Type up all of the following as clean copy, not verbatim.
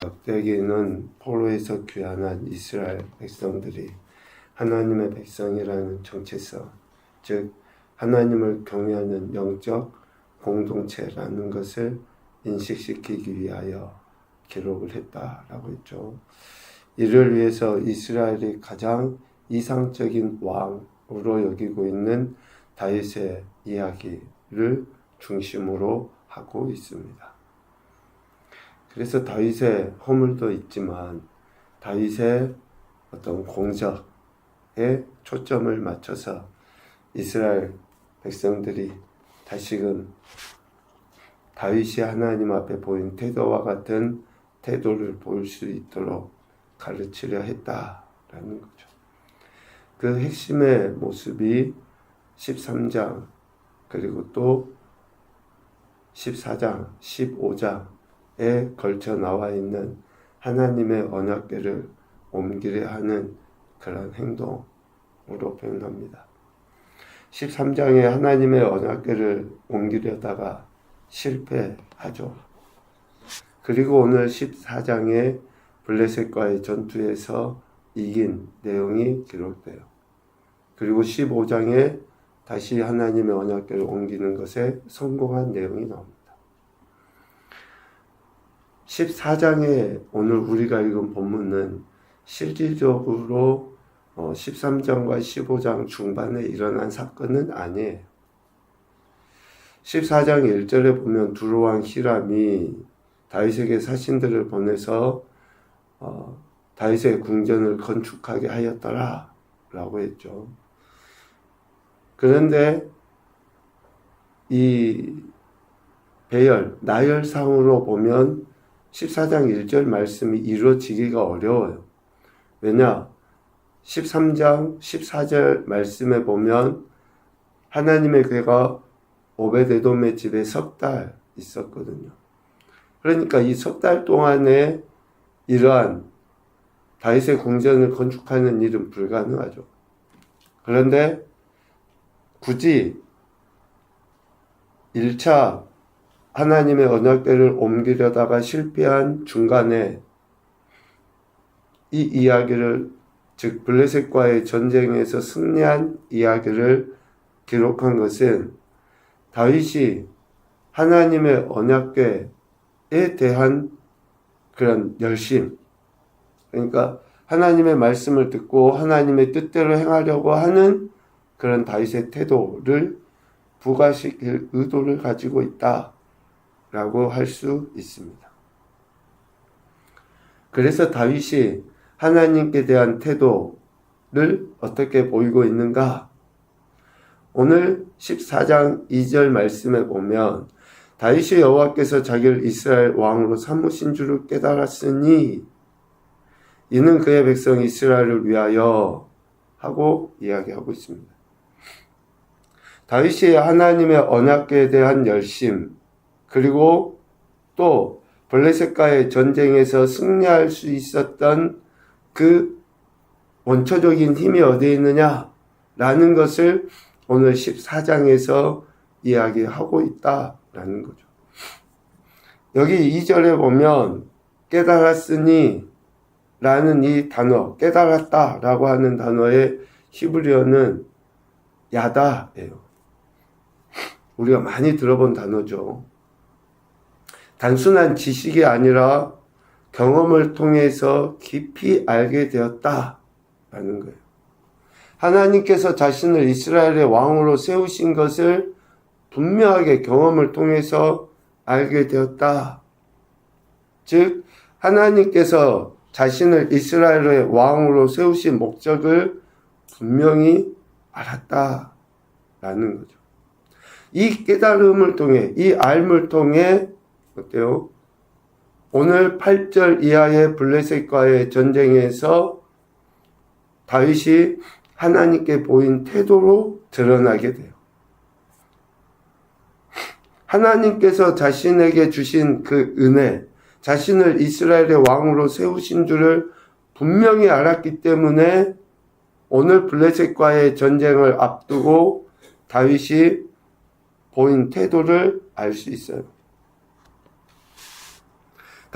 막대기는 포로에서 귀환한 이스라엘 백성들이 하나님의 백성이라는 정체성, 즉 하나님을 경외하는 영적 공동체라는 것을 인식시키기 위하여 기록을 했다라고 했죠. 이를 위해서 이스라엘이 가장 이상적인 왕으로 여기고 있는 다윗의 이야기를 중심으로 하고 있습니다. 그래서 다윗의 허물도 있지만 다윗의 어떤 공적에 초점을 맞춰서 이스라엘 백성들이 다시금 다윗이 하나님 앞에 보인 태도와 같은 태도를 보일 수 있도록 가르치려 했다라는 거죠. 그 핵심의 모습이 13장 그리고 또 14장, 15장에 걸쳐 나와 있는 하나님의 언약궤를 옮기려 하는 그런 행동으로 표현합니다. 13장에 하나님의 언약궤를 옮기려다가 실패하죠. 그리고 오늘 14장에 블레셋과의 전투에서 이긴 내용이 기록돼요. 그리고 15장에 다시 하나님의 언약궤를 옮기는 것에 성공한 내용이 나옵니다. 14장에 오늘 우리가 읽은 본문은 실질적으로 13장과 15장 중반에 일어난 사건은 아니에요. 14장 1절에 보면 두로왕 히람이 다윗에게 사신들을 보내서 다윗의 궁전을 건축하게 하였더라 라고 했죠. 그런데 이 배열, 나열상으로 보면 14장 1절 말씀이 이루어지기가 어려워요. 왜냐? 13장 14절 말씀에 보면 하나님의 궤가 오베데돔의 집에 석 달 있었거든요. 그러니까 이 석 달 동안에 이러한 다윗의 궁전을 건축하는 일은 불가능하죠. 그런데 굳이 1차 하나님의 언약궤를 옮기려다가 실패한 중간에 이 이야기를, 즉 블레셋과의 전쟁에서 승리한 이야기를 기록한 것은 다윗이 하나님의 언약궤에 대한 그런 열심, 그러니까 하나님의 말씀을 듣고 하나님의 뜻대로 행하려고 하는 그런 다윗의 태도를 부각시킬 의도를 가지고 있다라고 할 수 있습니다. 그래서 다윗이 하나님께 대한 태도를 어떻게 보이고 있는가? 오늘 14장 2절 말씀에 보면 다윗이 여호와께서 자기를 이스라엘 왕으로 삼으신 줄을 깨달았으니 이는 그의 백성 이스라엘을 위하여 하고 이야기하고 있습니다. 다윗이 하나님의 언약궤에 대한 열심, 그리고 또 블레셋과의 전쟁에서 승리할 수 있었던 그 원초적인 힘이 어디에 있느냐라는 것을 오늘 14장에서 이야기하고 있다라는 거죠. 여기 2절에 보면 깨달았으니 라는 이 단어, 깨달았다 라고 하는 단어의 히브리어는 야다예요. 우리가 많이 들어본 단어죠. 단순한 지식이 아니라 경험을 통해서 깊이 알게 되었다 라는 거예요. 하나님께서 자신을 이스라엘의 왕으로 세우신 것을 분명하게 경험을 통해서 알게 되었다. 즉 하나님께서 자신을 이스라엘의 왕으로 세우신 목적을 분명히 알았다라는 거죠. 이 깨달음을 통해, 이 알을 통해 어때요? 오늘 8절 이하의 블레셋과의 전쟁에서 다윗이 하나님께 보인 태도로 드러나게 돼요. 하나님께서 자신에게 주신 그 은혜, 자신을 이스라엘의 왕으로 세우신 줄을 분명히 알았기 때문에 오늘 블레셋과의 전쟁을 앞두고 다윗이 보인 태도를 알 수 있어요.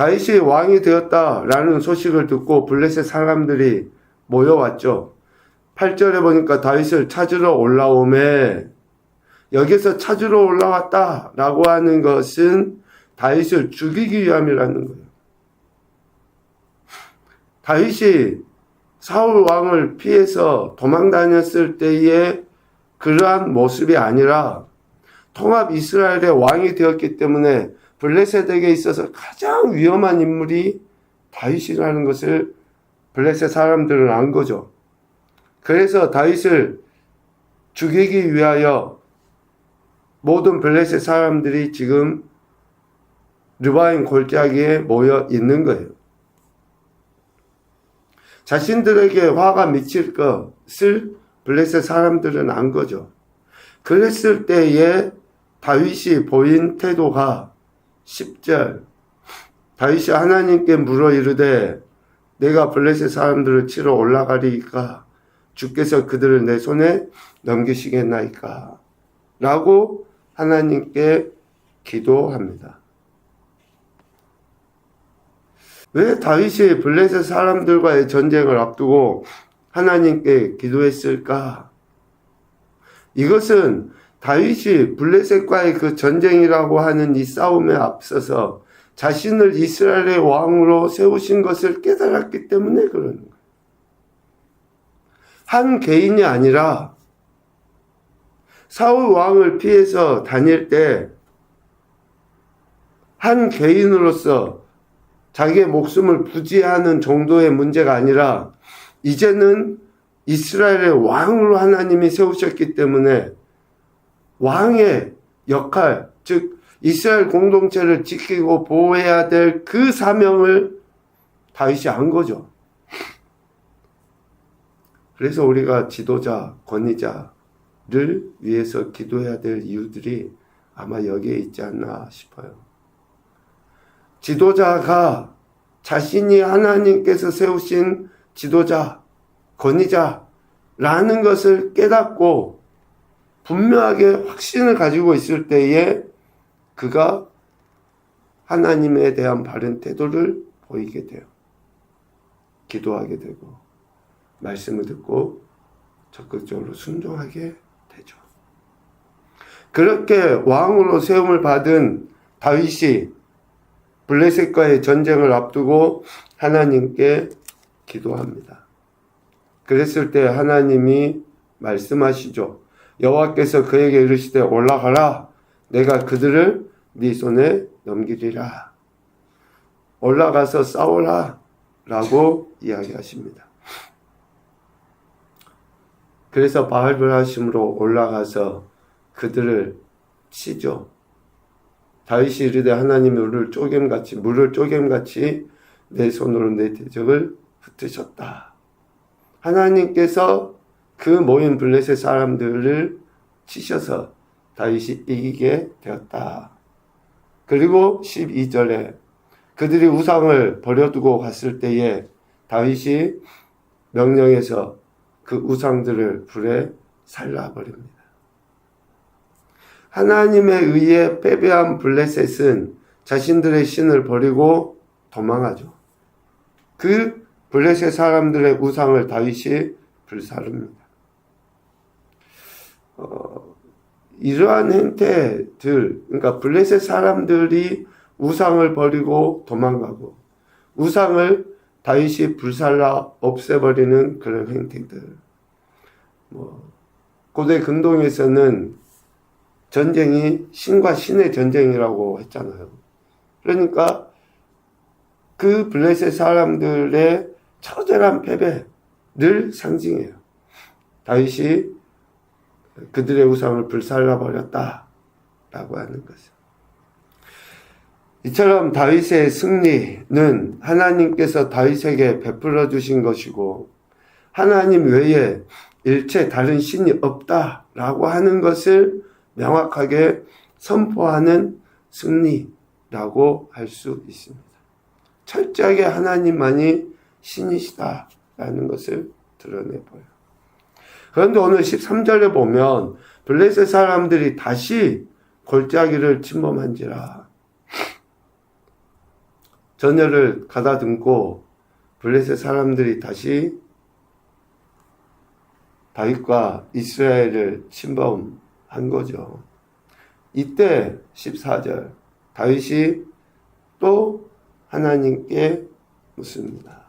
다윗이 왕이 되었다라는 소식을 듣고 블레셋 사람들이 모여왔죠. 8절에 보니까 다윗을 찾으러 올라오매, 여기서 찾으러 올라왔다라고 하는 것은 다윗을 죽이기 위함이라는 거예요. 다윗이 사울 왕을 피해서 도망 다녔을 때의 그러한 모습이 아니라 통합 이스라엘의 왕이 되었기 때문에 블레셋에게 있어서 가장 위험한 인물이 다윗이라는 것을 블레셋 사람들은 안 거죠. 그래서 다윗을 죽이기 위하여 모든 블레셋 사람들이 지금 르바임 골짜기에 모여 있는 거예요. 자신들에게 화가 미칠 것을 블레셋 사람들은 안 거죠. 그랬을 때에 다윗이 보인 태도가 10절, 다윗이 하나님께 물어 이르되 내가 블레셋 사람들을 치러 올라가리이까 주께서 그들을 내 손에 넘기시겠나이까 라고 하나님께 기도합니다. 왜 다윗이 블레셋 사람들과의 전쟁을 앞두고 하나님께 기도했을까? 이것은 다윗이 블레셋과의 그 전쟁이라고 하는 이 싸움에 앞서서 자신을 이스라엘의 왕으로 세우신 것을 깨달았기 때문에 그러는 거예요. 한 개인이 아니라 사울 왕을 피해서 다닐 때 한 개인으로서 자기의 목숨을 부지하는 정도의 문제가 아니라 이제는 이스라엘의 왕으로 하나님이 세우셨기 때문에 왕의 역할, 즉 이스라엘 공동체를 지키고 보호해야 될 그 사명을 다윗이 한 거죠. 그래서 우리가 지도자, 권위자를 위해서 기도해야 될 이유들이 아마 여기에 있지 않나 싶어요. 지도자가 자신이 하나님께서 세우신 지도자, 권위자라는 것을 깨닫고 분명하게 확신을 가지고 있을 때에 그가 하나님에 대한 바른 태도를 보이게 돼요. 기도하게 되고 말씀을 듣고 적극적으로 순종하게 되죠. 그렇게 왕으로 세움을 받은 다윗이 블레셋과의 전쟁을 앞두고 하나님께 기도합니다. 그랬을 때 하나님이 말씀하시죠. 여호와께서 그에게 이르시되 올라가라. 내가 그들을 네 손에 넘기리라. 올라가서 싸우라 라고 이야기하십니다. 그래서 바알브라심으로 올라가서 그들을 치죠. 다윗이 이르되 하나님이 물을 쪼개같이 내 손으로 내 대적을 흩으셨다. 하나님께서 그 모인 블레셋 사람들을 치셔서 다윗이 이기게 되었다. 그리고 12절에 그들이 우상을 버려두고 갔을 때에 다윗이 명령해서 그 우상들을 불에 살라버립니다. 하나님에 의해 패배한 블레셋은 자신들의 신을 버리고 도망하죠. 그 블레셋 사람들의 우상을 다윗이 불사릅니다. 이러한 행태들, 그러니까 블레셋 사람들이 우상을 버리고 도망가고 우상을 다윗이 불살라 없애버리는 그런 행태들. 고대 근동에서는 전쟁이 신과 신의 전쟁이라고 했잖아요. 그러니까 그 블레셋 사람들의 처절한 패배를 상징해요. 다윗이 그들의 우상을 불살라 버렸다라고 하는 것은. 이처럼 다윗의 승리는 하나님께서 다윗에게 베풀어 주신 것이고 하나님 외에 일체 다른 신이 없다라고 하는 것을 명확하게 선포하는 승리라고 할 수 있습니다. 철저하게 하나님만이 신이시다라는 것을 드러내보여요. 그런데 오늘 13절에 보면 블레셋 사람들이 다시 골짜기를 침범한지라 전열을 가다듬고 블레셋 사람들이 다시 다윗과 이스라엘을 침범한 거죠. 이때 14절 다윗이 또 하나님께 묻습니다.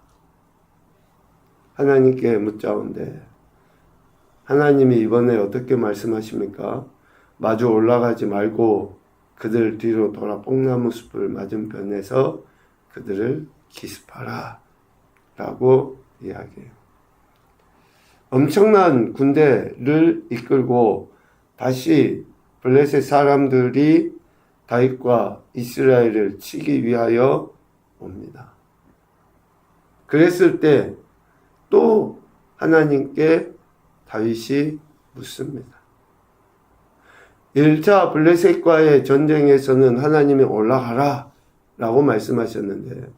하나님께 묻자온데 하나님이 이번에 어떻게 말씀하십니까? 마주 올라가지 말고 그들 뒤로 돌아 뽕나무 숲을 맞은편에서 그들을 기습하라 라고 이야기해요. 엄청난 군대를 이끌고 다시 블레셋 사람들이 다윗과 이스라엘을 치기 위하여 옵니다. 그랬을 때 또 하나님께 다윗이 묻습니다. 1차 블레셋과의 전쟁에서는 하나님이 올라가라 라고 말씀하셨는데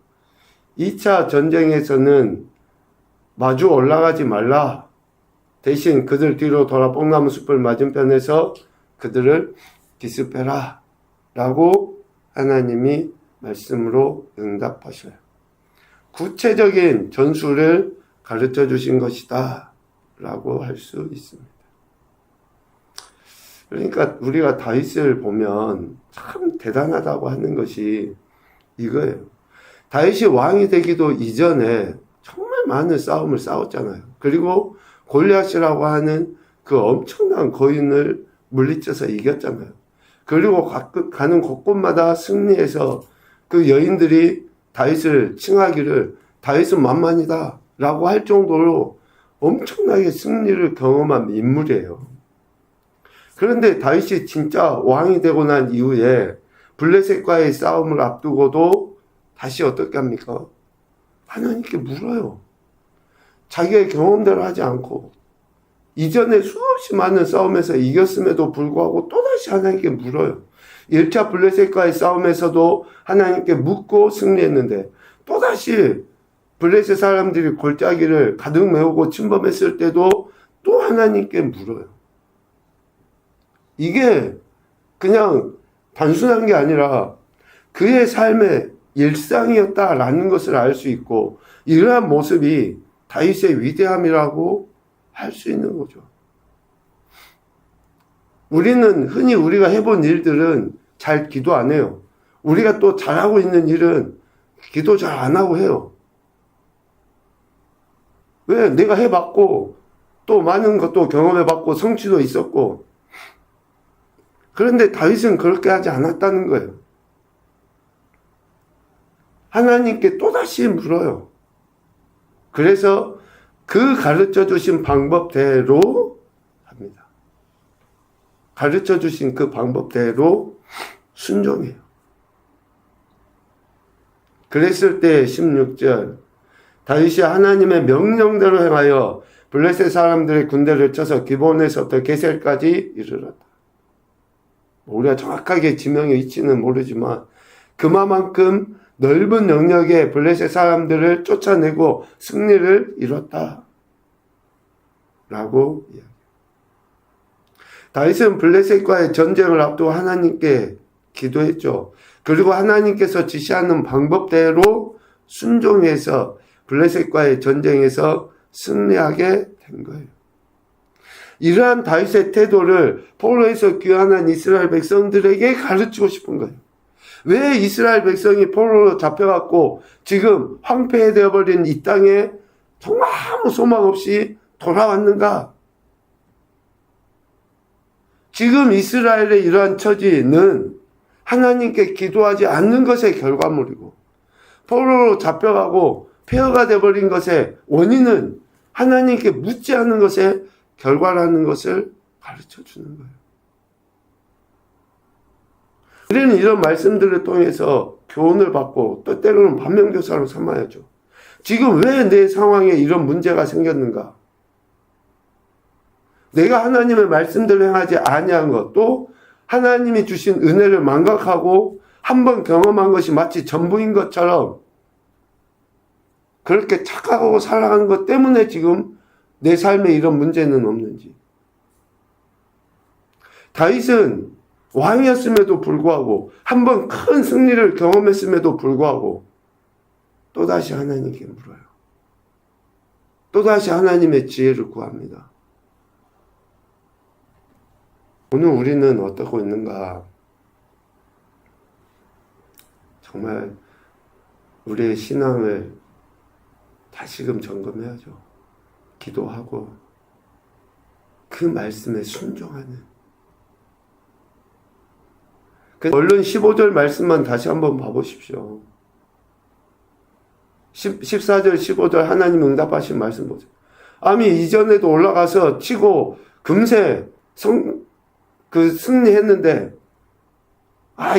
2차 전쟁에서는 마주 올라가지 말라. 대신 그들 뒤로 돌아 뽕나무 숲을 맞은편에서 그들을 기습해라 라고 하나님이 말씀으로 응답하셔요. 구체적인 전술을 가르쳐 주신 것이다 라고 할 수 있습니다. 그러니까 우리가 다윗을 보면 참 대단하다고 하는 것이 이거예요. 다윗이 왕이 되기도 이전에 정말 많은 싸움을 싸웠잖아요. 그리고 골리앗이라고 하는 그 엄청난 거인을 물리쳐서 이겼잖아요. 그리고 가는 곳곳마다 승리해서 그 여인들이 다윗을 칭하기를 다윗은 만만이다 라고 할 정도로 엄청나게 승리를 경험한 인물이에요. 그런데 다윗이 진짜 왕이 되고 난 이후에 블레셋과의 싸움을 앞두고도 다시 어떻게 합니까? 하나님께 물어요. 자기의 경험대로 하지 않고 이전에 수없이 많은 싸움에서 이겼음에도 불구하고 또다시 하나님께 물어요. 1차 블레셋과의 싸움에서도 하나님께 묻고 승리했는데 또다시 블레셋 사람들이 골짜기를 가득 메우고 침범했을 때도 또 하나님께 물어요. 이게 그냥 단순한 게 아니라 그의 삶의 일상이었다라는 것을 알 수 있고 이러한 모습이 다윗의 위대함이라고 할 수 있는 거죠. 우리는 흔히 우리가 해본 일들은 잘 기도 안 해요. 우리가 또 잘하고 있는 일은 기도 잘 안 하고 해요. 왜? 내가 해봤고 또 많은 것도 경험해봤고 성취도 있었고 그런데 다윗은 그렇게 하지 않았다는 거예요. 하나님께 또다시 물어요. 그래서 그 가르쳐 주신 방법대로 합니다. 가르쳐 주신 그 방법대로 순종해요. 그랬을 때 16절 다윗이 하나님의 명령대로 행하여 블레셋 사람들의 군대를 쳐서 기본에서부터 게셀까지 이르렀다. 우리가 정확하게 지명의 위치는 모르지만 그만큼 넓은 영역에 블레셋 사람들을 쫓아내고 승리를 이뤘다. 라고 이야기해요. 다윗은 블레셋과의 전쟁을 앞두고 하나님께 기도했죠. 그리고 하나님께서 지시하는 방법대로 순종해서 블레셋과의 전쟁에서 승리하게 된 거예요. 이러한 다윗의 태도를 포로에서 귀환한 이스라엘 백성들에게 가르치고 싶은 거예요. 왜 이스라엘 백성이 포로로 잡혀갖고 지금 황폐되어버린 이 땅에 정말 아무 소망 없이 돌아왔는가? 지금 이스라엘의 이러한 처지는 하나님께 기도하지 않는 것의 결과물이고 포로로 잡혀가고 폐허가 되어버린 것의 원인은 하나님께 묻지 않는 것의 결과라는 것을 가르쳐 주는 거예요. 우리는 이런 말씀들을 통해서 교훈을 받고 또 때로는 반면교사로 삼아야죠. 지금 왜 내 상황에 이런 문제가 생겼는가? 내가 하나님의 말씀대로 행하지 아니한 것, 또 하나님이 주신 은혜를 망각하고 한번 경험한 것이 마치 전부인 것처럼 그렇게 착각하고 살아가는 것 때문에 지금 내 삶에 이런 문제는 없는지. 다윗은 왕이었음에도 불구하고 한번 큰 승리를 경험했음에도 불구하고 또다시 하나님께 물어요. 또다시 하나님의 지혜를 구합니다. 오늘 우리는 어떻고 있는가? 정말 우리의 신앙을 다시금 점검해야죠. 기도하고 그 말씀에 순종하는. 얼른 15절 말씀만 다시 한번 봐보십시오. 14절, 15절 하나님 응답하신 말씀 보세요. 아미 이전에도 올라가서 치고 금세 승리했는데,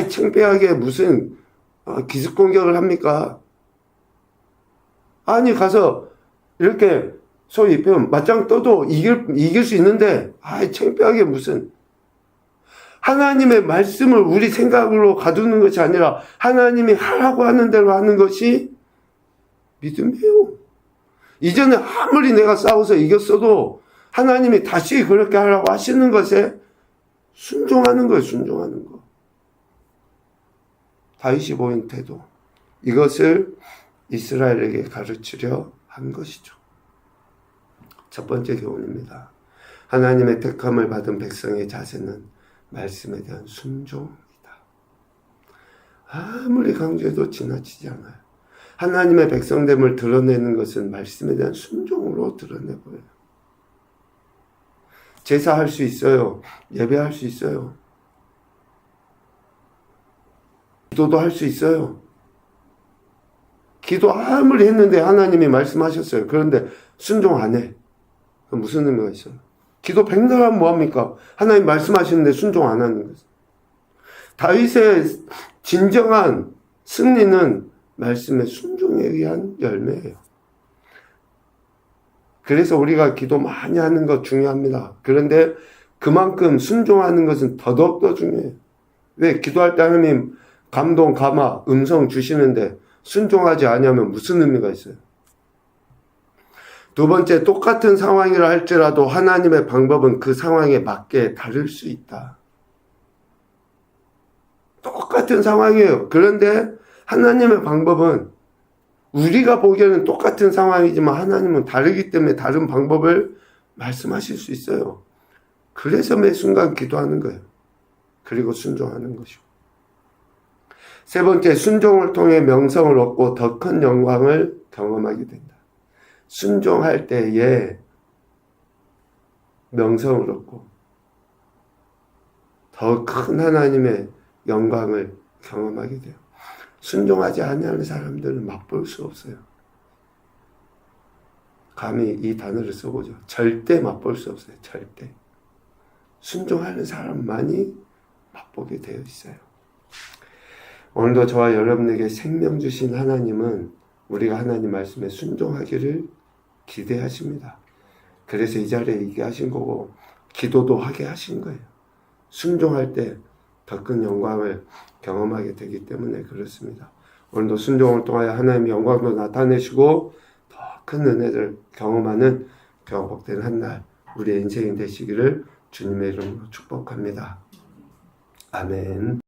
창피하게 무슨 기습 공격을 합니까? 아니, 가서 이렇게 소위 표현 맞짱 떠도 이길 수 있는데, 창피하게 무슨. 하나님의 말씀을 우리 생각으로 가두는 것이 아니라 하나님이 하라고 하는 대로 하는 것이 믿음이에요. 이전에 아무리 내가 싸워서 이겼어도 하나님이 다시 그렇게 하라고 하시는 것에 순종하는 거예요. 순종하는 거. 다윗이 보인 태도. 이것을 이스라엘에게 가르치려 한 것이죠. 첫 번째 교훈입니다. 하나님의 택함을 받은 백성의 자세는 말씀에 대한 순종이다. 아무리 강조해도 지나치지 않아요. 하나님의 백성됨을 드러내는 것은 말씀에 대한 순종으로 드러내버려요. 제사할 수 있어요. 예배할 수 있어요. 기도도 할 수 있어요. 기도 아무리 했는데 하나님이 말씀하셨어요. 그런데 순종 안 해. 그럼 무슨 의미가 있어요? 기도 백날 하면 뭐합니까? 하나님 말씀하시는데 순종 안 하는 거죠. 다윗의 진정한 승리는 말씀의 순종에 의한 열매예요. 그래서 우리가 기도 많이 하는 거 중요합니다. 그런데 그만큼 순종하는 것은 더더욱더 중요해요. 왜? 기도할 때 하나님 감동, 감화, 음성 주시는데 순종하지 않으면 무슨 의미가 있어요? 두 번째, 똑같은 상황이라 할지라도 하나님의 방법은 그 상황에 맞게 다를 수 있다. 똑같은 상황이에요. 그런데 하나님의 방법은 우리가 보기에는 똑같은 상황이지만 하나님은 다르기 때문에 다른 방법을 말씀하실 수 있어요. 그래서 매 순간 기도하는 거예요. 그리고 순종하는 것이고. 세 번째, 순종을 통해 명성을 얻고 더 큰 영광을 경험하게 된다. 순종할 때에 명성을 얻고 더 큰 하나님의 영광을 경험하게 돼요. 순종하지 않는 사람들은 맛볼 수 없어요. 감히 이 단어를 써보죠. 절대 맛볼 수 없어요. 절대. 순종하는 사람만이 맛보게 되어 있어요. 오늘도 저와 여러분에게 생명 주신 하나님은 우리가 하나님 말씀에 순종하기를 기대하십니다. 그래서 이 자리에 있게 하신 거고 기도도 하게 하신 거예요. 순종할 때 더 큰 영광을 경험하게 되기 때문에 그렇습니다. 오늘도 순종을 통하여 하나님의 영광도 나타내시고 더 큰 은혜를 경험하는 복된 한날 우리의 인생이 되시기를 주님의 이름으로 축복합니다. 아멘.